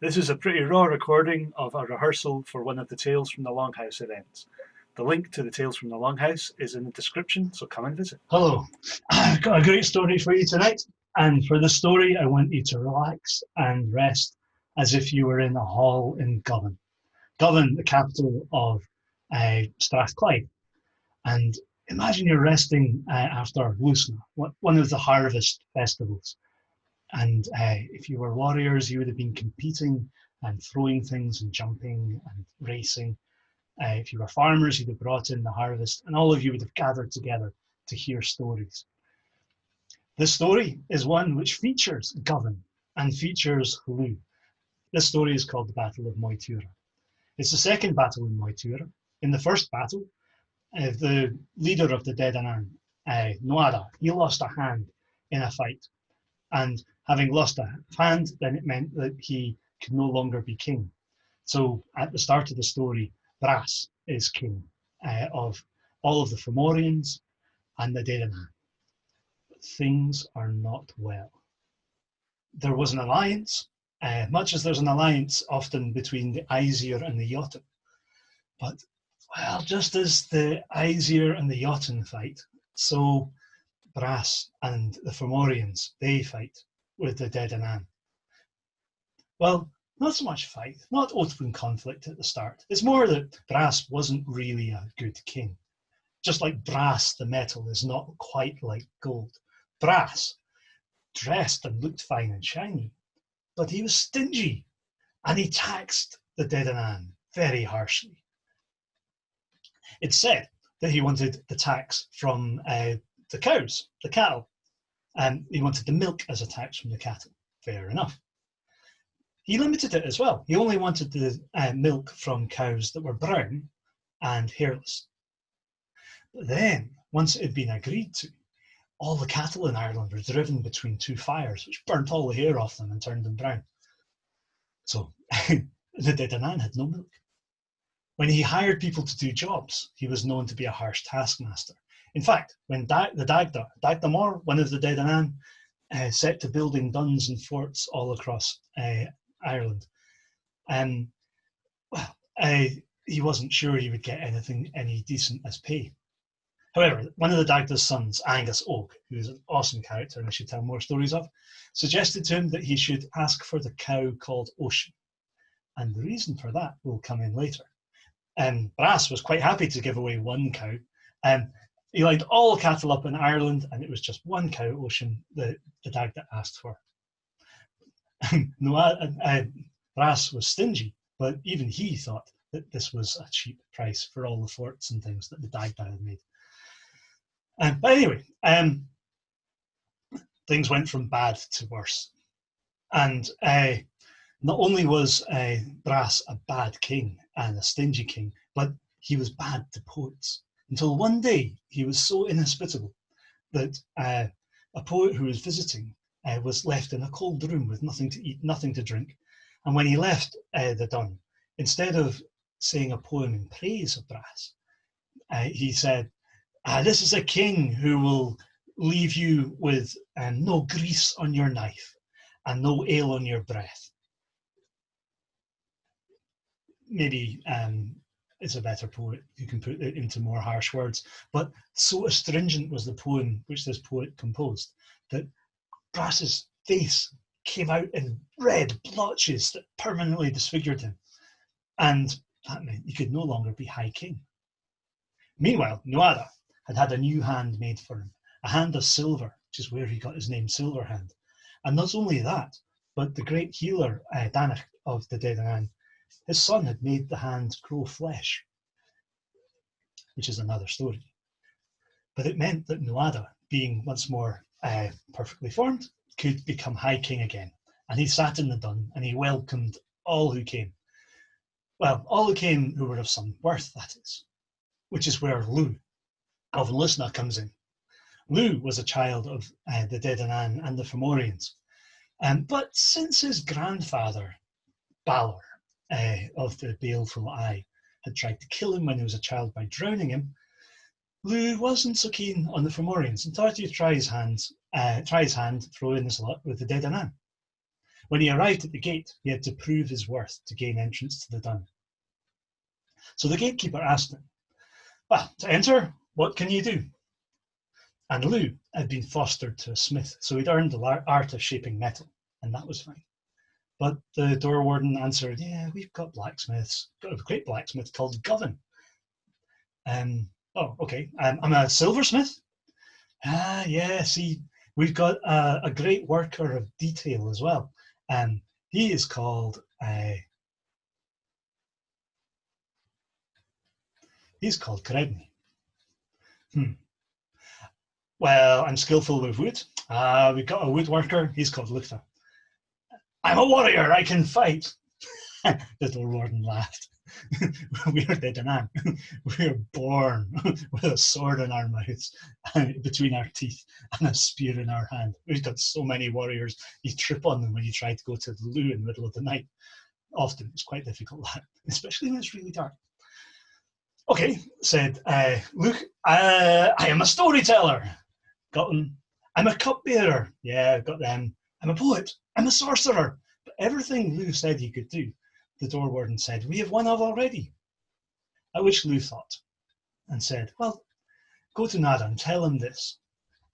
This is a pretty raw recording of a rehearsal for one of the Tales from the Longhouse events. The link to the Tales from the Longhouse is in the description, so come and visit. Hello, I've got a great story for you tonight, and for the story I want you to relax and rest as if you were in a hall in Govan. Govan, the capital of Clyde. And imagine you're resting after Lusna, one of the harvest festivals. And if you were warriors, you would have been competing and throwing things and jumping and racing. If you were farmers, you'd have brought in the harvest, and all of you would have gathered together to hear stories. This story is one which features Govan and features Lu. This story is called the Battle of Moytura. It's the second battle in Moytura. In the first battle, the leader of the Dedanan, Nuada, he lost a hand in a fight. And having lost a hand, then it meant that he could no longer be king. So at the start of the story, Bras is king of all of the Fomorians and the Dedanan. But things are not well. There was an alliance, much as there's an alliance often between the Aesir and the Jotun. But, well, just as the Aesir and the Jotun fight, so Bras and the Fomorians, they fight with the Dedanan. Well, not so much fight, not open conflict at the start. It's more that Bras wasn't really a good king. Just like brass, the metal, is not quite like gold. Bras dressed and looked fine and shiny, but he was stingy, and he taxed the Dedanan very harshly. It's said that he wanted the tax from the cows, the cattle, and he wanted the milk as a tax from the cattle. Fair enough. He limited it as well. He only wanted the milk from cows that were brown and hairless. But then, once it had been agreed to, all the cattle in Ireland were driven between two fires, which burnt all the hair off them and turned them brown. So the Dedanan had no milk. When he hired people to do jobs, he was known to be a harsh taskmaster. In fact, when the Dagda, one of the Dedanan, set to building duns and forts all across Ireland, he wasn't sure he would get any decent as pay. However, one of the Dagda's sons, Angus Oak, who is an awesome character and I should tell more stories of, suggested to him that he should ask for the cow called Ocean. And the reason for that will come in later. Bras was quite happy to give away one cow. He lined all cattle up in Ireland, and it was just one cow, Ocean, that the Dagda asked for. Bras was stingy, but even he thought that this was a cheap price for all the forts and things that the Dagda had made. But anyway, things went from bad to worse. And not only was Bras a bad king and a stingy king, but he was bad to poets. Until one day he was so inhospitable that a poet who was visiting was left in a cold room with nothing to eat, nothing to drink. And when he left the dun, instead of saying a poem in praise of Bras, he said, "This is a king who will leave you with no grease on your knife and no ale on your breath." Maybe it's a better poet who can put it into more harsh words, but so astringent was the poem which this poet composed that Bras's face came out in red blotches that permanently disfigured him, and that meant he could no longer be High King. Meanwhile, Nuada had had a new hand made for him, a hand of silver, which is where he got his name Silverhand. And not only that, but the great healer Danach of the Dedanan, his son had made the hand grow flesh, which is another story. But it meant that Nuada, being once more perfectly formed, could become High King again. And he sat in the dun and he welcomed all who came. Well, all who came who were of some worth, that is, which is where Lu of Lusna comes in. Lu was a child of the Dedanan and the Fomorians. But since his grandfather, Balor, of the Baleful Eye, had tried to kill him when he was a child by drowning him, Lu wasn't so keen on the Fomorians and thought he'd try his hand throwing his lot with the Dedanan. When he arrived at the gate, he had to prove his worth to gain entrance to the dun. So the gatekeeper asked him, well, to enter, what can you do? And Lou had been fostered to a smith, so he'd earned the art of shaping metal, and that was fine. But the door warden answered, yeah, we've got blacksmiths. Got a great blacksmith called Govan. Oh, okay. I'm a silversmith. Ah, yeah, see, we've got a great worker of detail as well. He is called Credney. Well, I'm skillful with wood. We've got a woodworker. He's called Luther. I'm a warrior. I can fight. The door warden laughed. We're Dedanan. We're born with a sword in our mouths, between our teeth, and a spear in our hand. We've got so many warriors, you trip on them when you try to go to the loo in the middle of the night. Often it's quite difficult, especially when it's really dark. Okay, said Luke, I am a storyteller. Got them. I'm a cupbearer. Yeah, got them. I'm a poet. I'm a sorcerer. But everything Lou said he could do, the door warden said, we have one of already. At which Lou thought and said, well, go to Nada and tell him this.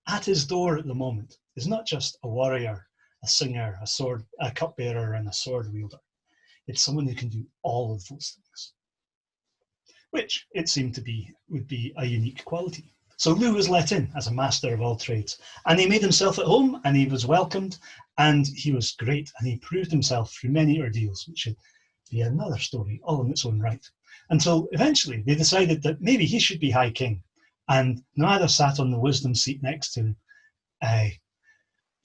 At his door at the moment is not just a warrior, a singer, a cupbearer, and a sword wielder. It's someone who can do all of those things, which it seemed to be would be a unique quality. So Lou was let in as a master of all trades, and he made himself at home, and he was welcomed, and he was great, and he proved himself through many ordeals, which should be another story all in its own right. Until eventually they decided that maybe he should be High King, and Nada sat on the wisdom seat next to him,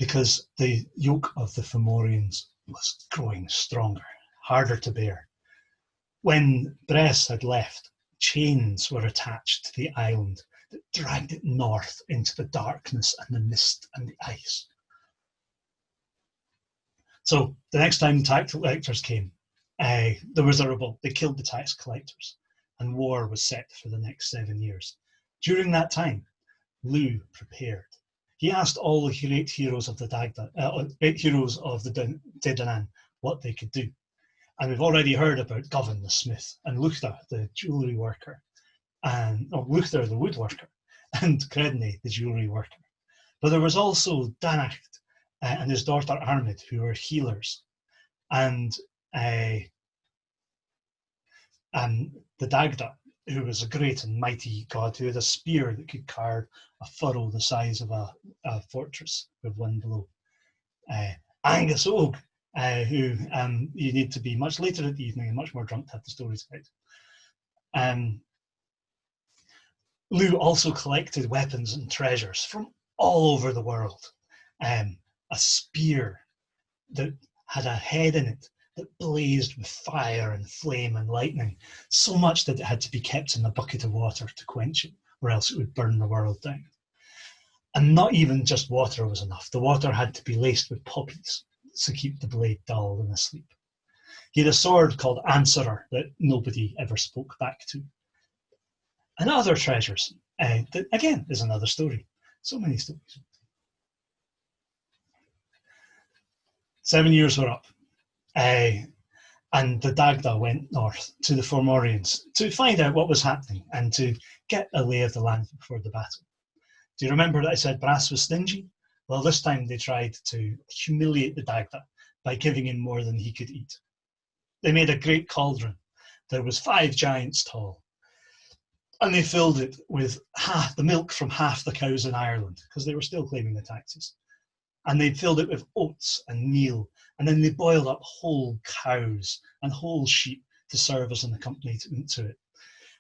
because the yoke of the Fomorians was growing stronger, harder to bear. When Bress had left, chains were attached to the island that dragged it north into the darkness and the mist and the ice. So the next time the tax collectors came, there was a revolt. They killed the tax collectors, and war was set for the next 7 years. During that time, Lou prepared. He asked all the great heroes of the Dedanan what they could do. And we've already heard about Govan the smith, and Luther the jewellery worker, and Luther the woodworker, and Credney the jewellery worker. But there was also Danacht and his daughter Armid, who were healers, and the Dagda, who was a great and mighty god who had a spear that could carve a furrow the size of a fortress with one blow. Angus Og, who you need to be much later at the evening and much more drunk to have the stories about. Lou also collected weapons and treasures from all over the world. A spear that had a head in it that blazed with fire and flame and lightning, so much that it had to be kept in a bucket of water to quench it, or else it would burn the world down. And not even just water was enough. The water had to be laced with poppies to keep the blade dull and asleep. He had a sword called Answerer that nobody ever spoke back to. And other treasures, that again is another story. So many stories. 7 years were up, and the Dagda went north to the Fomorians to find out what was happening and to get a lay of the land before the battle. Do you remember that I said Brass was stingy? Well, this time they tried to humiliate the Dagda by giving him more than he could eat. They made a great cauldron that was 5 giants tall, and they filled it with half the milk from half the cows in Ireland, because they were still claiming the taxes. And they filled it with oats and meal, and then they boiled up whole cows and whole sheep to serve as an accompaniment to it.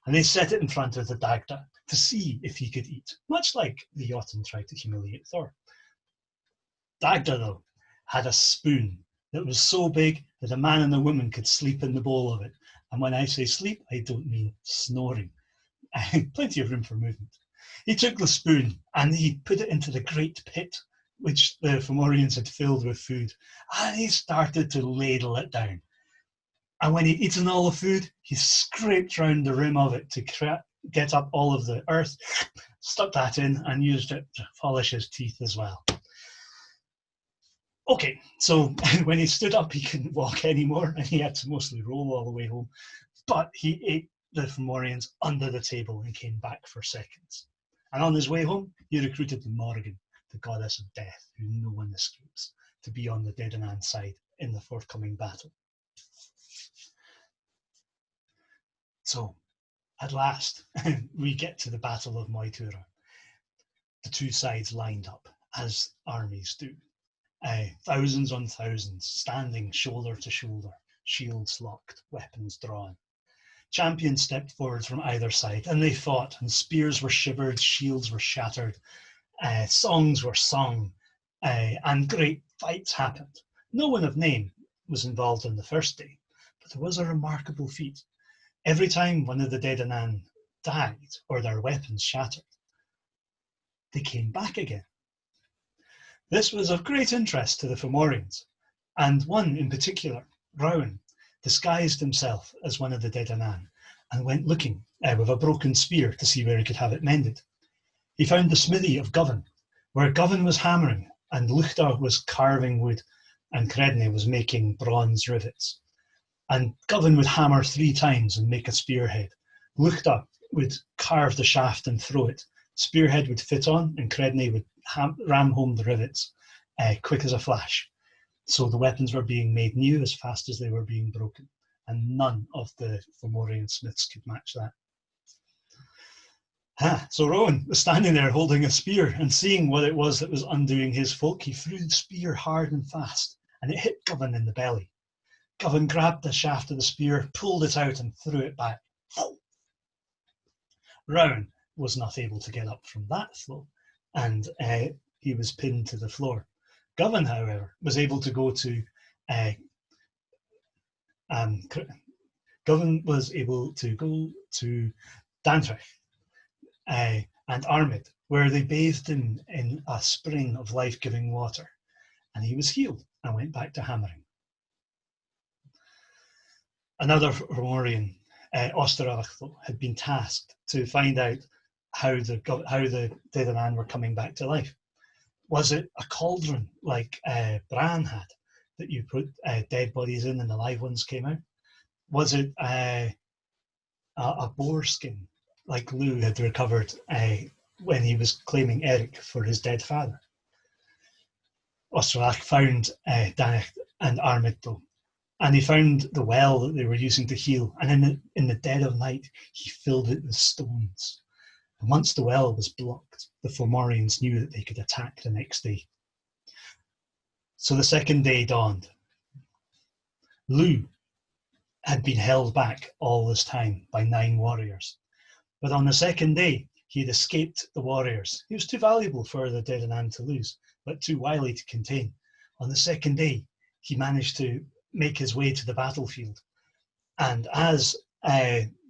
And they set it in front of the Dagda to see if he could eat, much like the Jotun tried to humiliate Thor. Dagda, though, had a spoon that was so big that a man and a woman could sleep in the bowl of it. And when I say sleep, I don't mean snoring. Plenty of room for movement. He took the spoon and he put it into the great pit which the Fomorians had filled with food, and he started to ladle it down. And when he'd eaten all the food, he scraped round the rim of it to get up all of the earth, stuck that in, and used it to polish his teeth as well. Okay, so when he stood up, he couldn't walk anymore, and he had to mostly roll all the way home. But he ate the Fomorians under the table and came back for seconds. And on his way home, he recruited the Morrigan, the goddess of death, who no one escapes, to be on the Dedanan side in the forthcoming battle. So, at last, we get to the Battle of Moytura. The two sides lined up, as armies do. Thousands on thousands, standing shoulder to shoulder, shields locked, weapons drawn. Champions stepped forward from either side, and they fought, and spears were shivered, shields were shattered, songs were sung, and great fights happened. No one of name was involved on the first day, but there was a remarkable feat. Every time one of the Dedanan died or their weapons shattered, they came back again. This was of great interest to the Fomorians, and one in particular, Rowan, disguised himself as one of the Dedanan and went looking with a broken spear to see where he could have it mended. He found the smithy of Govan, where Govan was hammering and Luchta was carving wood and Credne was making bronze rivets. And Govan would hammer 3 times and make a spearhead. Luchta would carve the shaft and throw it. Spearhead would fit on and Credne would ram home the rivets quick as a flash. So the weapons were being made new as fast as they were being broken, and none of the Fomorian smiths could match that. So Rowan was standing there holding a spear, and seeing what it was that was undoing his folk, he threw the spear hard and fast, and it hit Govan in the belly. Govan grabbed the shaft of the spear, pulled it out, and threw it back. Rowan was not able to get up from that throw, and he was pinned to the floor. Govan, however, was able to go to Dantrich and Armid, where they bathed him in a spring of life-giving water, and he was healed and went back to hammering. Another Fomorian, Osterach, had been tasked to find out how the Dedanan were coming back to life. Was it a cauldron like Bran had, that you put dead bodies in and the live ones came out? Was it a boar skin like Lou had recovered when he was claiming Eric for his dead father? Ostralach found Danach and Armid though, and he found the well that they were using to heal, and in the dead of night he filled it with stones. And once the well was blocked, the Fomorians knew that they could attack the next day. So the second day dawned. Lou had been held back all this time by 9 warriors. But on the second day, he had escaped the warriors. He was too valuable for the Dedanan to lose, but too wily to contain. On the second day, he managed to make his way to the battlefield. And as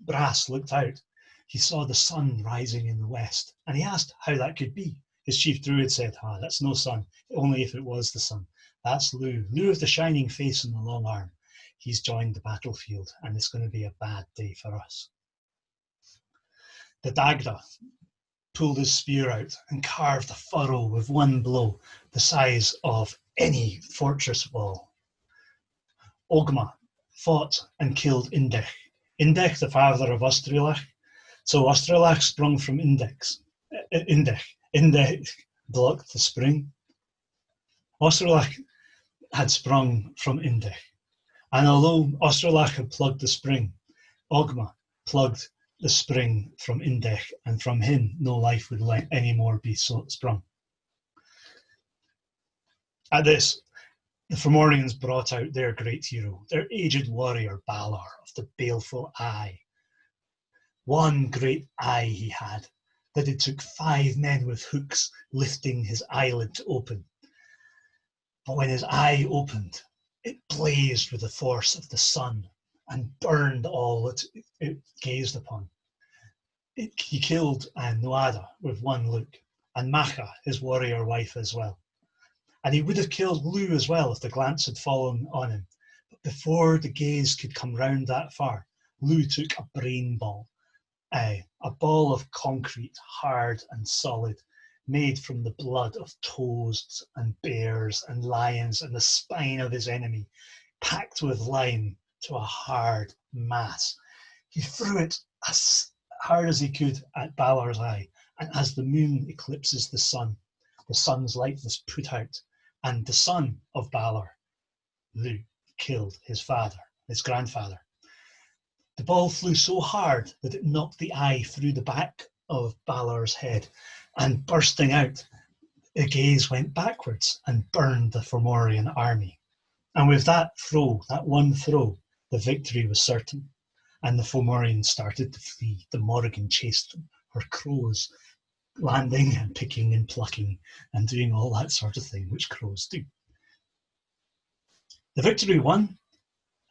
Brass looked out, he saw the sun rising in the west, and he asked how that could be. His chief druid said, that's no sun, only if it was the sun. That's Lou of the shining face and the long arm. He's joined the battlefield, and it's going to be a bad day for us. The Dagda pulled his spear out and carved a furrow with one blow, the size of any fortress wall. Ogma fought and killed Indech. Indech, the father of Ostrelach. So Ostrelach sprung from Indech. Indech blocked the spring. Ostrelach had sprung from Indech. And although Ostrelach had plugged the spring, Ogma plugged the spring from Indech, and from him no life would any more be sprung. At this, the Fomorians brought out their great hero, their aged warrior Balor of the baleful eye. One great eye he had, that it took 5 men with hooks lifting his eyelid to open. But when his eye opened, it blazed with the force of the sun and burned all that it gazed upon. He killed Nuada with one look, and Maige, his warrior wife, as well. And he would have killed Lou as well if the glance had fallen on him. But before the gaze could come round that far, Lou took a brain ball, a ball of concrete, hard and solid, made from the blood of toads and bears and lions and the spine of his enemy, packed with lime to a hard mass. He threw it as hard as he could at Balor's eye, and as the moon eclipses the sun's light was put out, and the son of Balor, Lu, killed his grandfather. The ball flew so hard that it knocked the eye through the back of Balor's head, and bursting out, the gaze went backwards and burned the Fomorian army. And with that one throw, the victory was certain, and the Fomorians started to flee. The Morrigan chased them, her crows landing and picking and plucking and doing all that sort of thing which crows do. The victory won.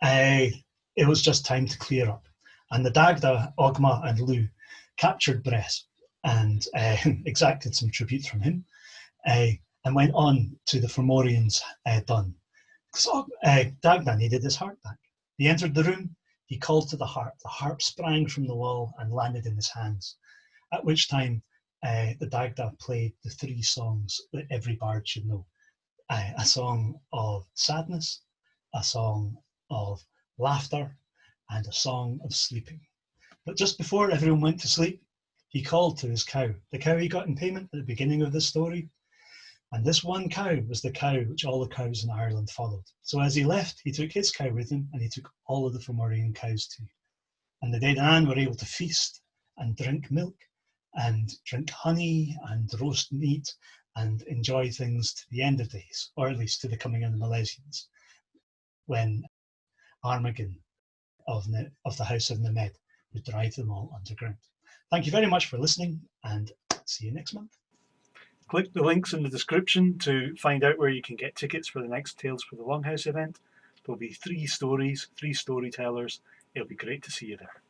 It was just time to clear up, and the Dagda, Ogma, and Lu captured Bress and exacted some tribute from him, and went on to the Fomorians' dun. Because Dagda needed his harp back. He entered the room, he called to the harp. The harp sprang from the wall and landed in his hands, at which time the Dagda played the 3 songs that every bard should know. A song of sadness, a song of laughter, and a song of sleeping. But just before everyone went to sleep, he called to his cow, the cow he got in payment at the beginning of this story. And this one cow was the cow which all the cows in Ireland followed. So as he left, he took his cow with him, and he took all of the Fomorian cows too. And the Daedan were able to feast and drink milk and drink honey and roast meat and enjoy things to the end of days, or at least to the coming of the Milesians, when Armageddon of the House of Nemed would drive them all underground. Thank you very much for listening, and see you next month. Click the links in the description to find out where you can get tickets for the next Tales for the Longhouse event. There'll be 3 stories, 3 storytellers. It'll be great to see you there.